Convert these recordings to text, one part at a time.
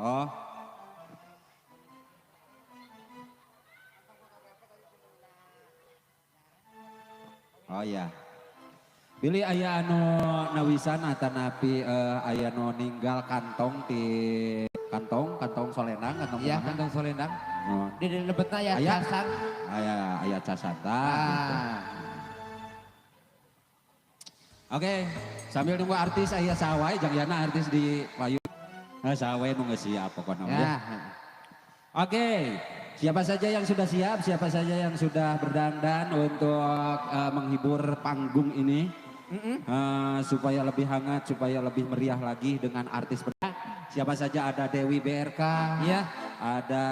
Oh. Oh ya. Billy aya anu nawisan atanapi aya nu ninggal kantong di kantong Solendang kantong Iya, mana? kantong Solendang. Oh. Di lebetna ya Aya? casan. Aya casata gitu. Oke, sambil nunggu artis aya sawai jangan artis di payung. Nah, sawai nu geus siap pokoknya. Ya. Oke, siapa saja yang sudah siap, siapa saja yang sudah berdandan untuk menghibur panggung ini. Supaya lebih hangat, supaya lebih meriah lagi dengan artis berbeda. Siapa saja ada Dewi BRK, Iya. ada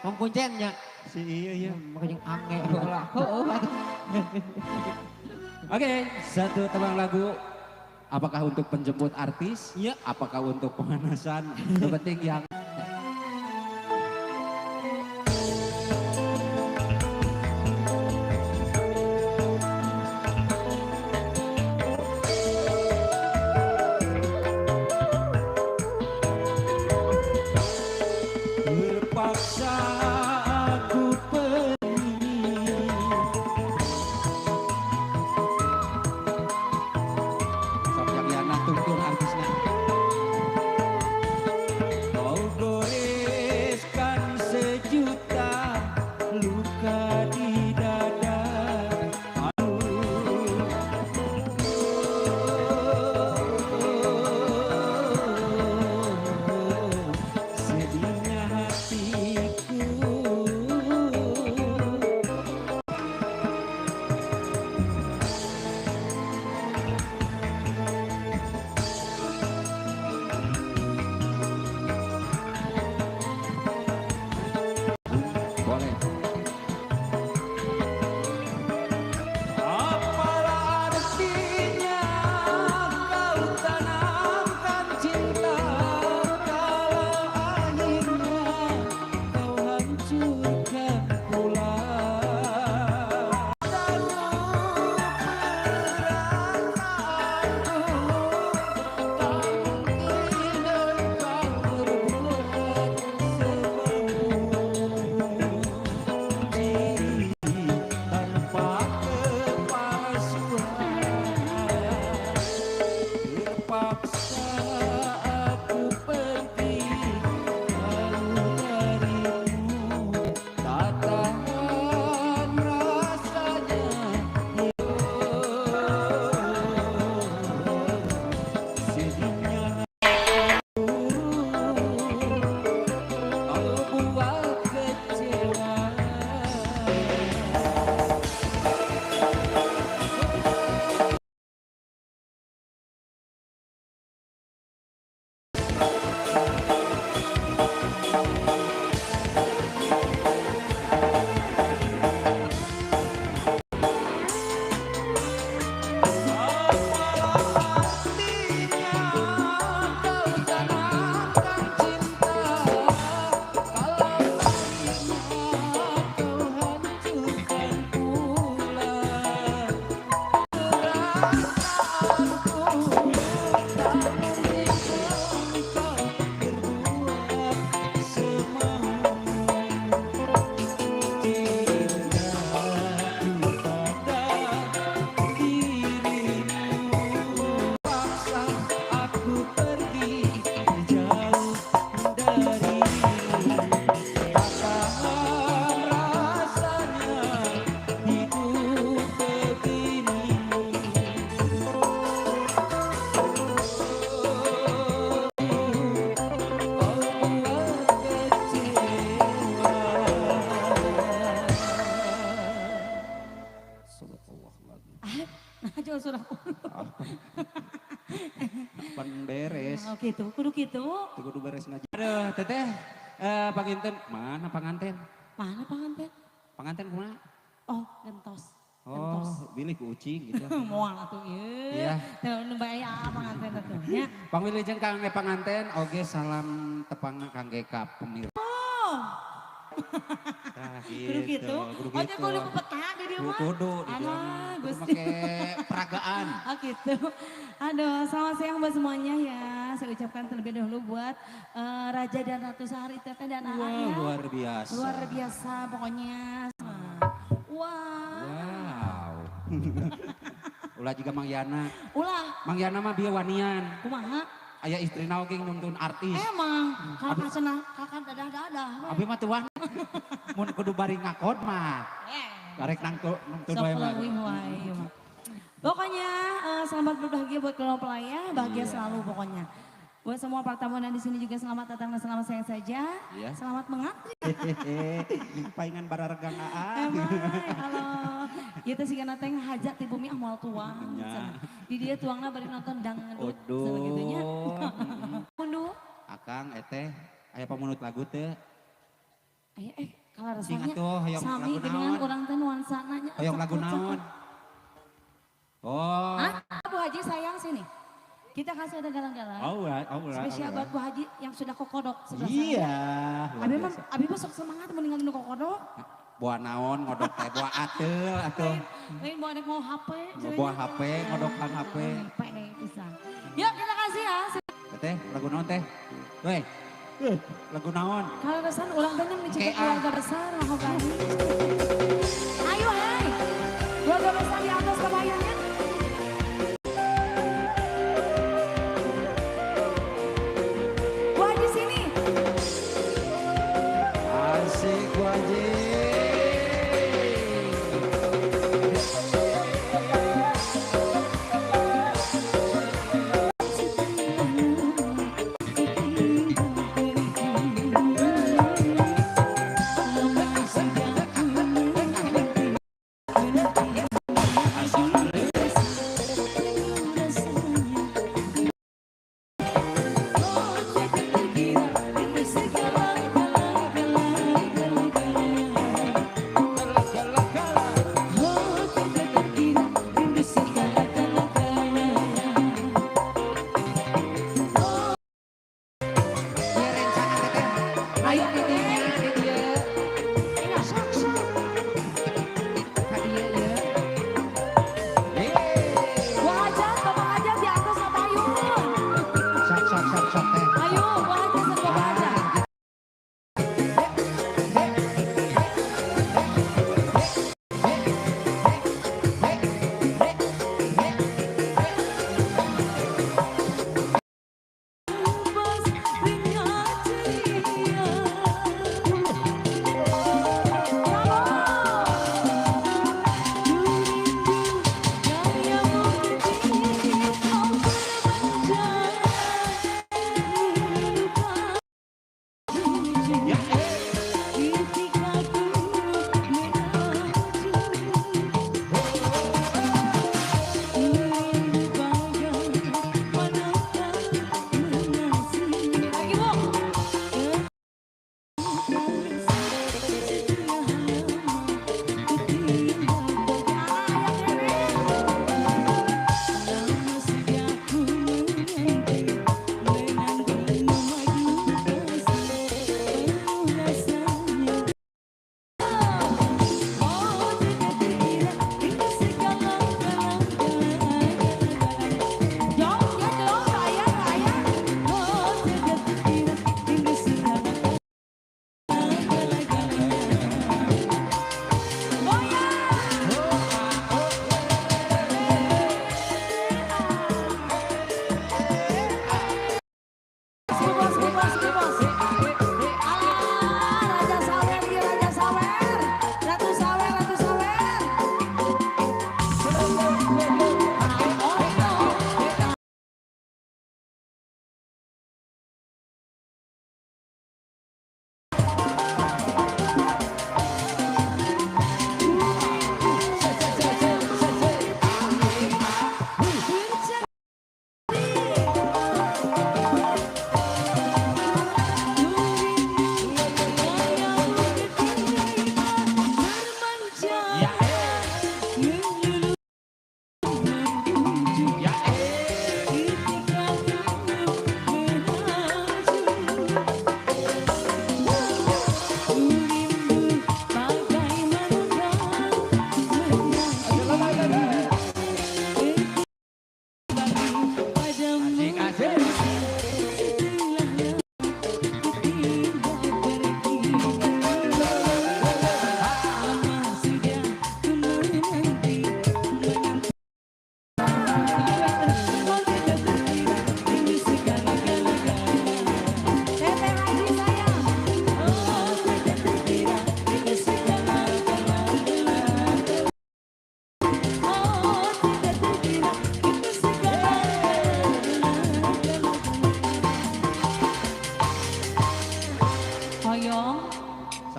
Mengkuncennya. si iya. Makanya ange lah. Oke, satu tebang lagu. Apakah untuk penjemput artis? Iya. Apakah untuk pemanasan? Yang penting yang terpaksa aku pergi. Sok yang Yana tuntun artisnya. Kau goreskan sejuta luka di dada. Sedihnya hatiku. Boleh. Apalah artinya kau tanamkan cinta kalau akhirnya kau hancurkan pula. Tahu perasaanku tak mungkin engkau berbuat diri tanpa kepalsuan. Terpaksa aku pergi jauh darimu, tak tahan rasanya sedihnya kau buat kecewa. Aku pergi jauh darimu, tak tahan rasanya hidup begini. Kau buat kecewa. Subhanallah lagi. Nah, jauh surah. Pan beres. Oh gitu, kudu gitu. Kudu beres ngaji. Aduh, teteh, panginten mana panganten? Mana pengantin? Panganten kumaha? Oh, gentos. Oh, bilih ku ucing gitu. Moal atuh Iya. ieu. Teu nu bae pengantin atuh nya. Pangwilujeng kangge panganten, oge salam tepang kangge ka pemirsa. Oh. Kudu gitu. kudu Oh, teh kudu pepetah di dia mah. Kudu, di Alah, dianya. Kudu Gusti. make peragaan. Oh gitu. Aduh, selamat siang buat semuanya ya. Saya ucapkan terlebih dahulu buat Raja dan Ratu Sahari Teteh dan AA Wah, ya. luar biasa. Luar biasa pokoknya. Wah. Wow. Ulah juga Mang Yana. Ulah, Mang Yana mah bieu wanian. kumaha? Aya istrina oge nuntun artis. Emang, kakak cenah, kakak dadah-dadah. Abi mah tuan. Mun kudu bari ngakod mah. Karek nuntun Sok wae mah. leuwih wae. Pokoknya selamat berbahagia buat keluarga pelaya, bahagia Iya. selalu pokoknya. Buat semua para tamu dan di sini juga selamat datang dan selamat sayang saja. Iya. Selamat mengantri. Paingan bararegang AA. Emang, halo. Ieu teh sigana teh hajat ti bumi ah moal tuang. Nya. cenah. Di dia tuangna bari nonton dangdut. Oduh. cenah gitu nya. Mundu. Akang eteh aya pamunut lagu teu. Aya kalau Sing rasanya atuh hoyong sami lagu dengan naon? urang teh nuansana nya. Hoyong lagu cakep, naon? cakep. Oh. Ah, Bu Haji sayang sini. Kita kasih ada galang-galang. Alright. Spesial buat Bu Haji yang sudah kokodok sebelah sana. Iya. Abi mah sok semangat meninggalin kokodok. Buah naon ngodok teh buah ateul atuh. Lain mau ada mau HP. Buah HP ngodokan HP. Bisa. Yuk kita kasih ya. Teh lagu naon teh? Weh. Lagu naon? Kalau kesan ulang tahun mencintai KA. keluarga besar Mahogani. Ayo hai. Keluarga besar di atas kebayangnya. Bu Haji sini. Asik wajib.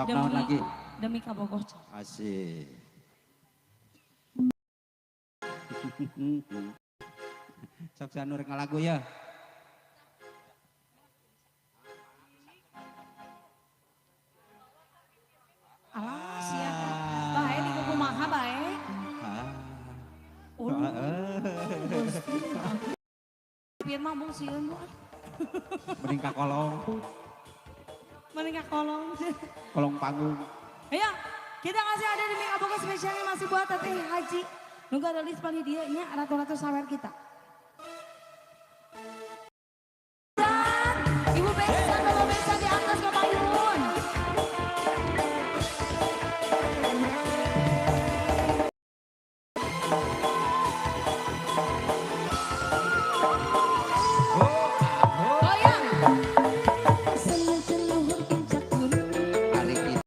Sok naon lagi. Demi kabogoh. Asik. Sok sanur ngalagu ya. Alah, siap. Bae di kumaha bae. Biar mabung sieun bu. Mending ka kolong. Mending ka kolong. Kolong panggung. Ayo, kita ngasih ada di Mika Boga spesialnya masih buat Teteh Haji. Nunggu ada list paling dia nya ratu-ratu sawer kita. Dan Ibu Besan, Bapak Besan di atas ke panggung. Goyang. Hari ini.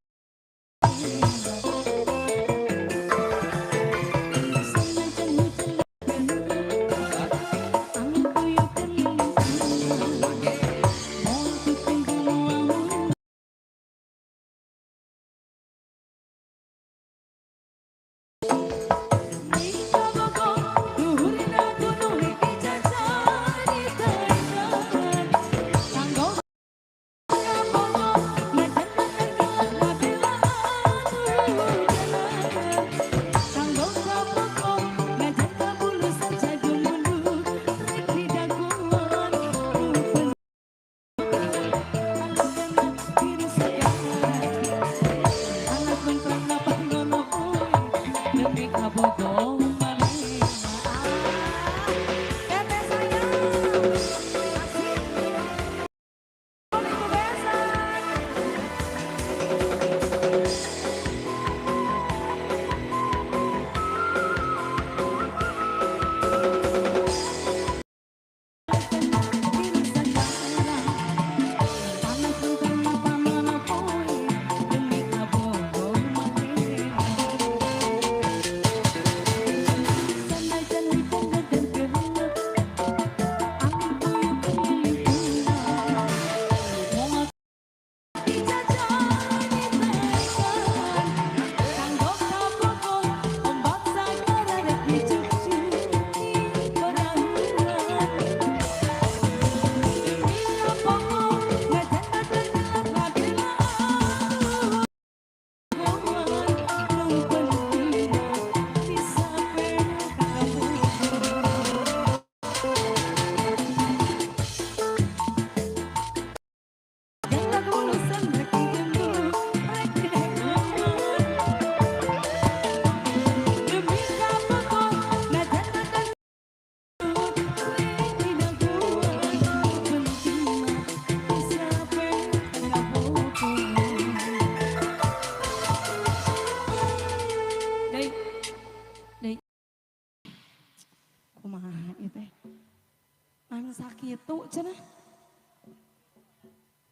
Sakitu cenah.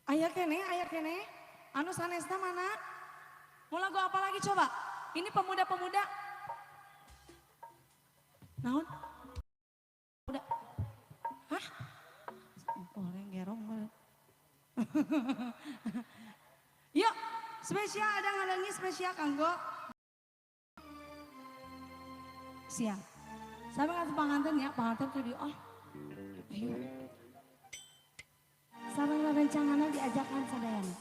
Aya kene. Anu sanesna mana? Mau lagu apa lagi coba? Ini pemuda-pemuda. Naon? Pemuda. Hah? Orang gerong banget. Yuk, spesial ada ngalengi spesial kanggo. Siap. Sampai kasih panganten ya, panganten tuh di ayo. Sarang rencangannya diajakkan sadayana.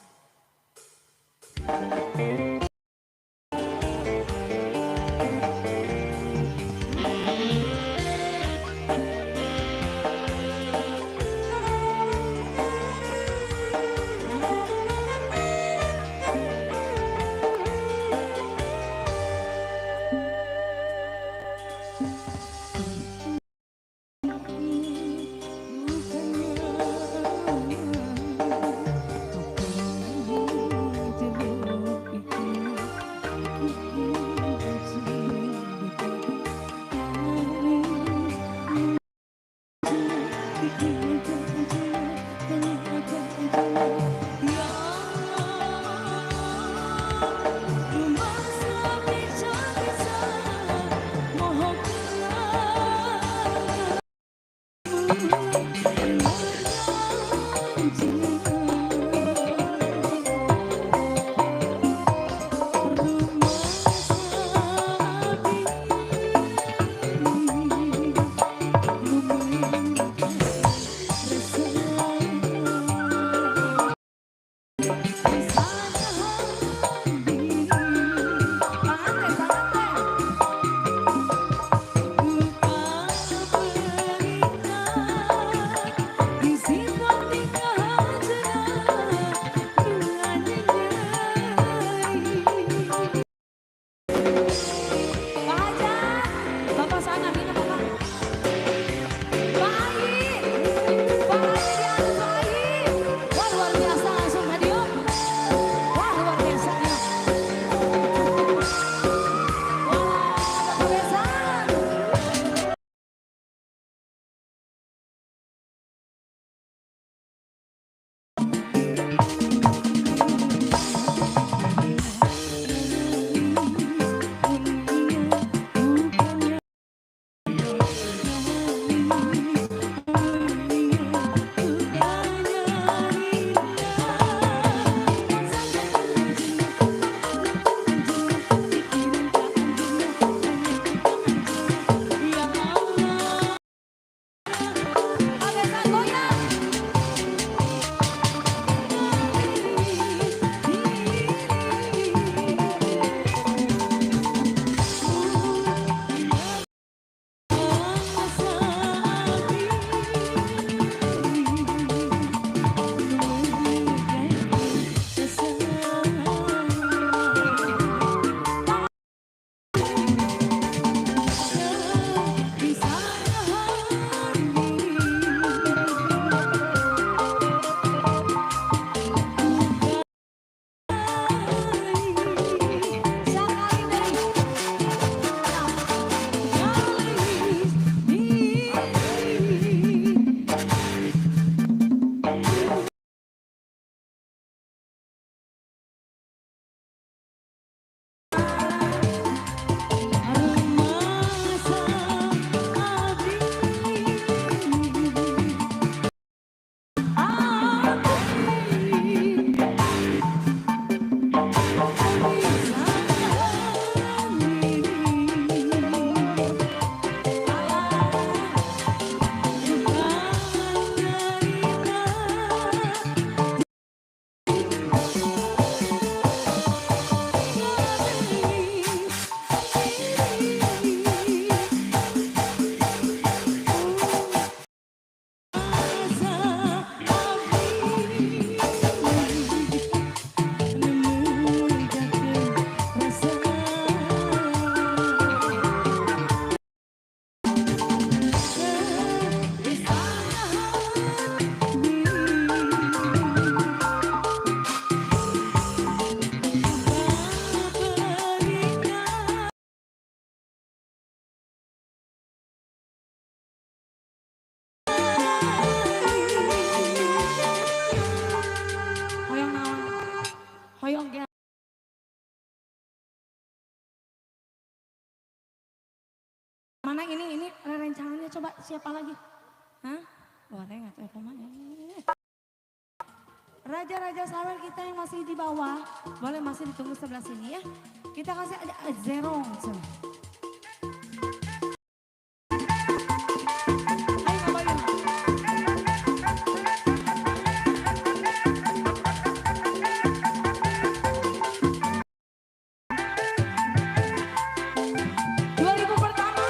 Mana ini rencananya coba siapa lagi? Hah? Boleh nggak tuh kemana? Raja-raja sawer kita yang masih di bawah, boleh masih ditunggu sebelah sini ya. Kita kasih ada zero. Ayo ngapain? Dua ribu pertama.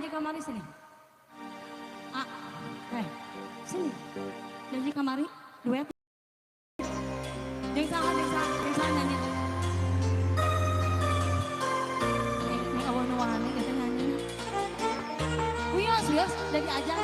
Kamari sini. Sini. Janji kamari, duet. Desa nyanyi. Ini awal nuwahane kita nyanyi. Wios dari ajang.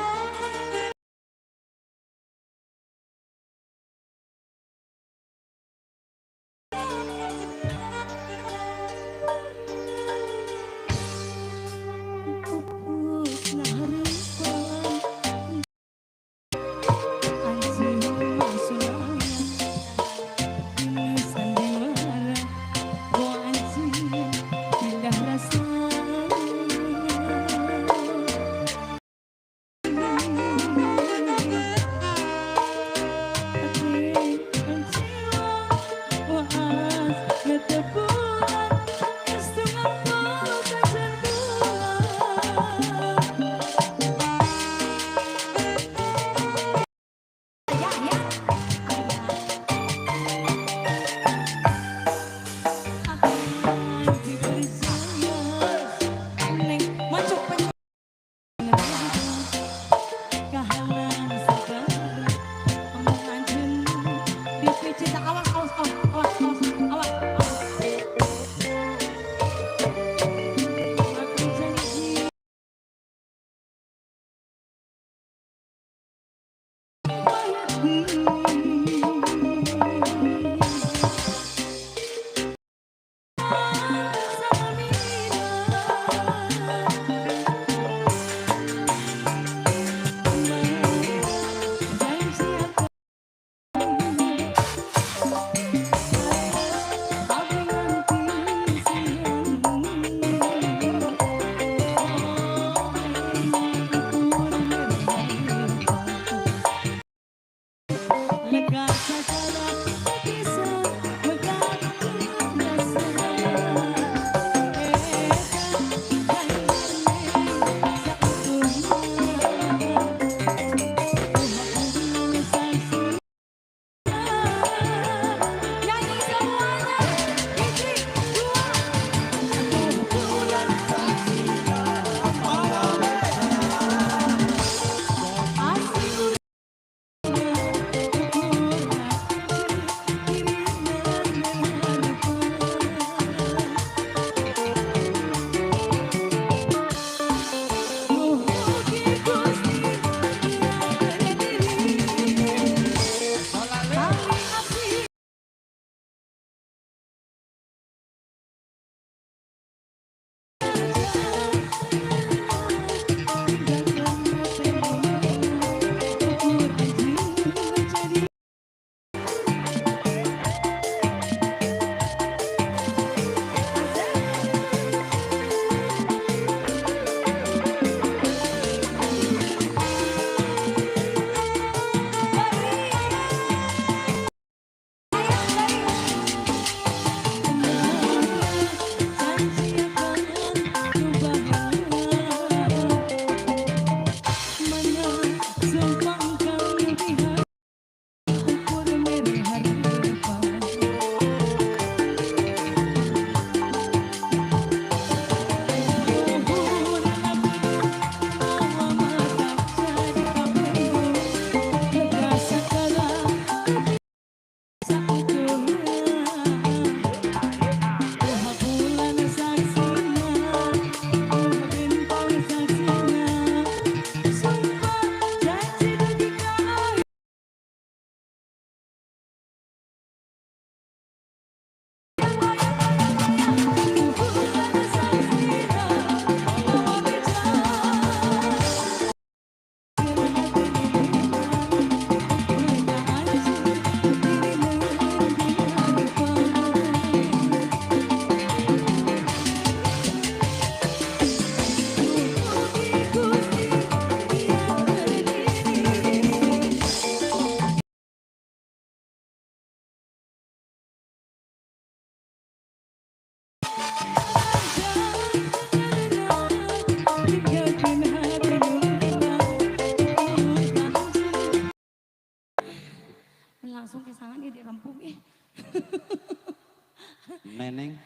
Neneng.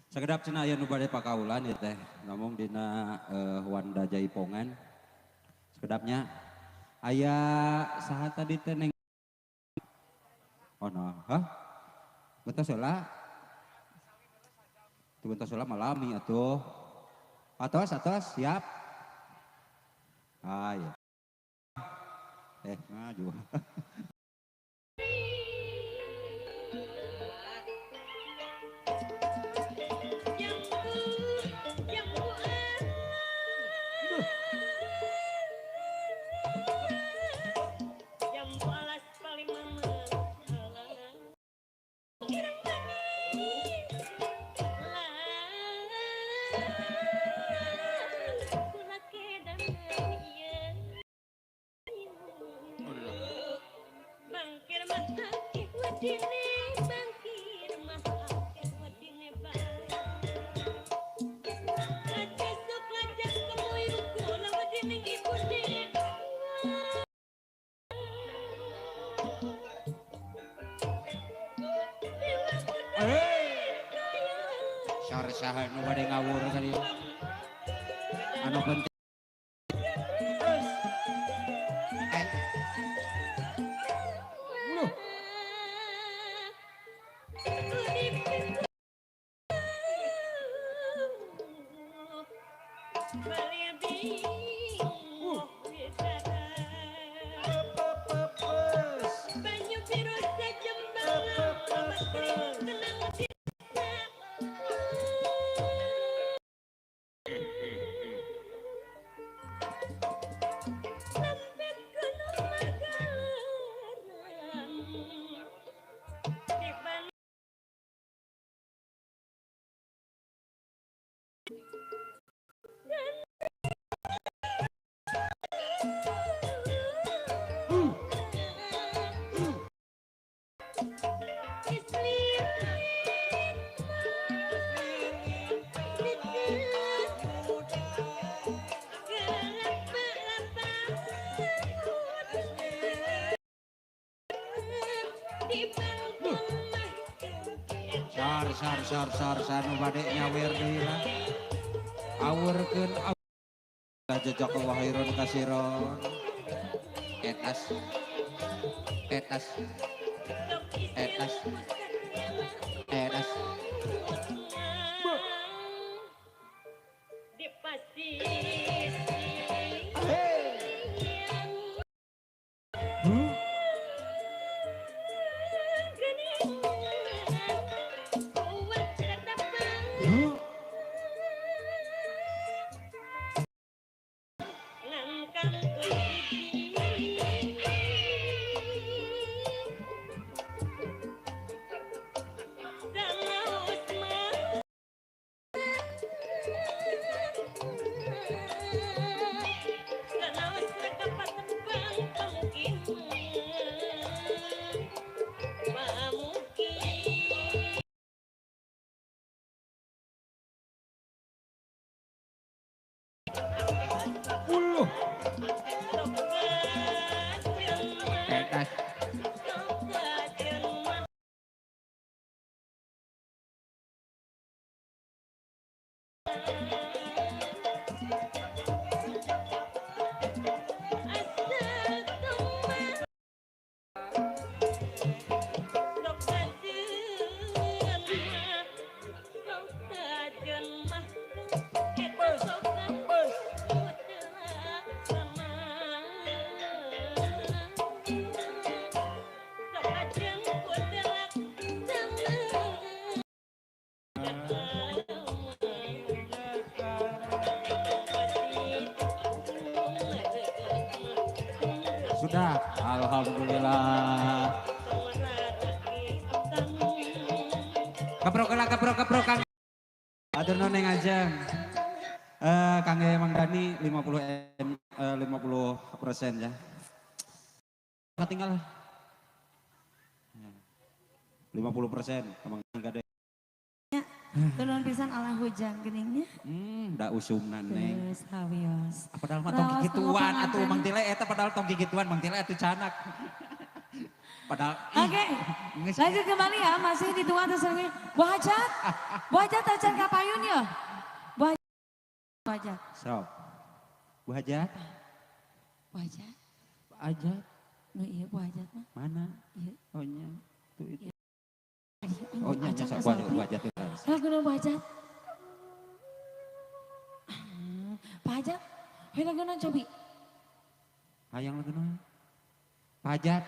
Sakedap cenah aya nu bade pakaulan ieu teh. Ngomong dina Wanda Jaipongan. Sakedapnya aya saha tadi teh Neng. Oh nah, hah? Betos heula. Tu betos heula malami atuh. Atos, siap. Ah ya. Ngaju. Saha nu bade ngawur kali. Anu penting. Sar nu bade nyawer deui lah. Awurkeun jejak wahirun kasiron. Etas. Sudah, alhamdulillah. Keprok Kang. Atur noneng aja. Kang Mang Dani 50% ya. Tinggal 50% Mang Gade. Ya, turun pisan ala hujan geningnya. Da usumna neng. Terus hawios. Padahal mah tong gigituan atuh Mang Tile eta padahal tong gigituan Mang Tile atuh canak. Padahal Oke, lanjut kembali ya, masih di tua atas lagi. Wajat, wajat acan kapayun ya. Wajat, Sok. Bu Hajat, wajat. aja No iya wajat mah. mana? Iya. Oh nya, tuh itu. Iya, Oh nya acan sok asal Bu Hajat itu. lagu nu wajat. Wajat, lagu nu cobi. Hayang lagu naon? Pak Hajat.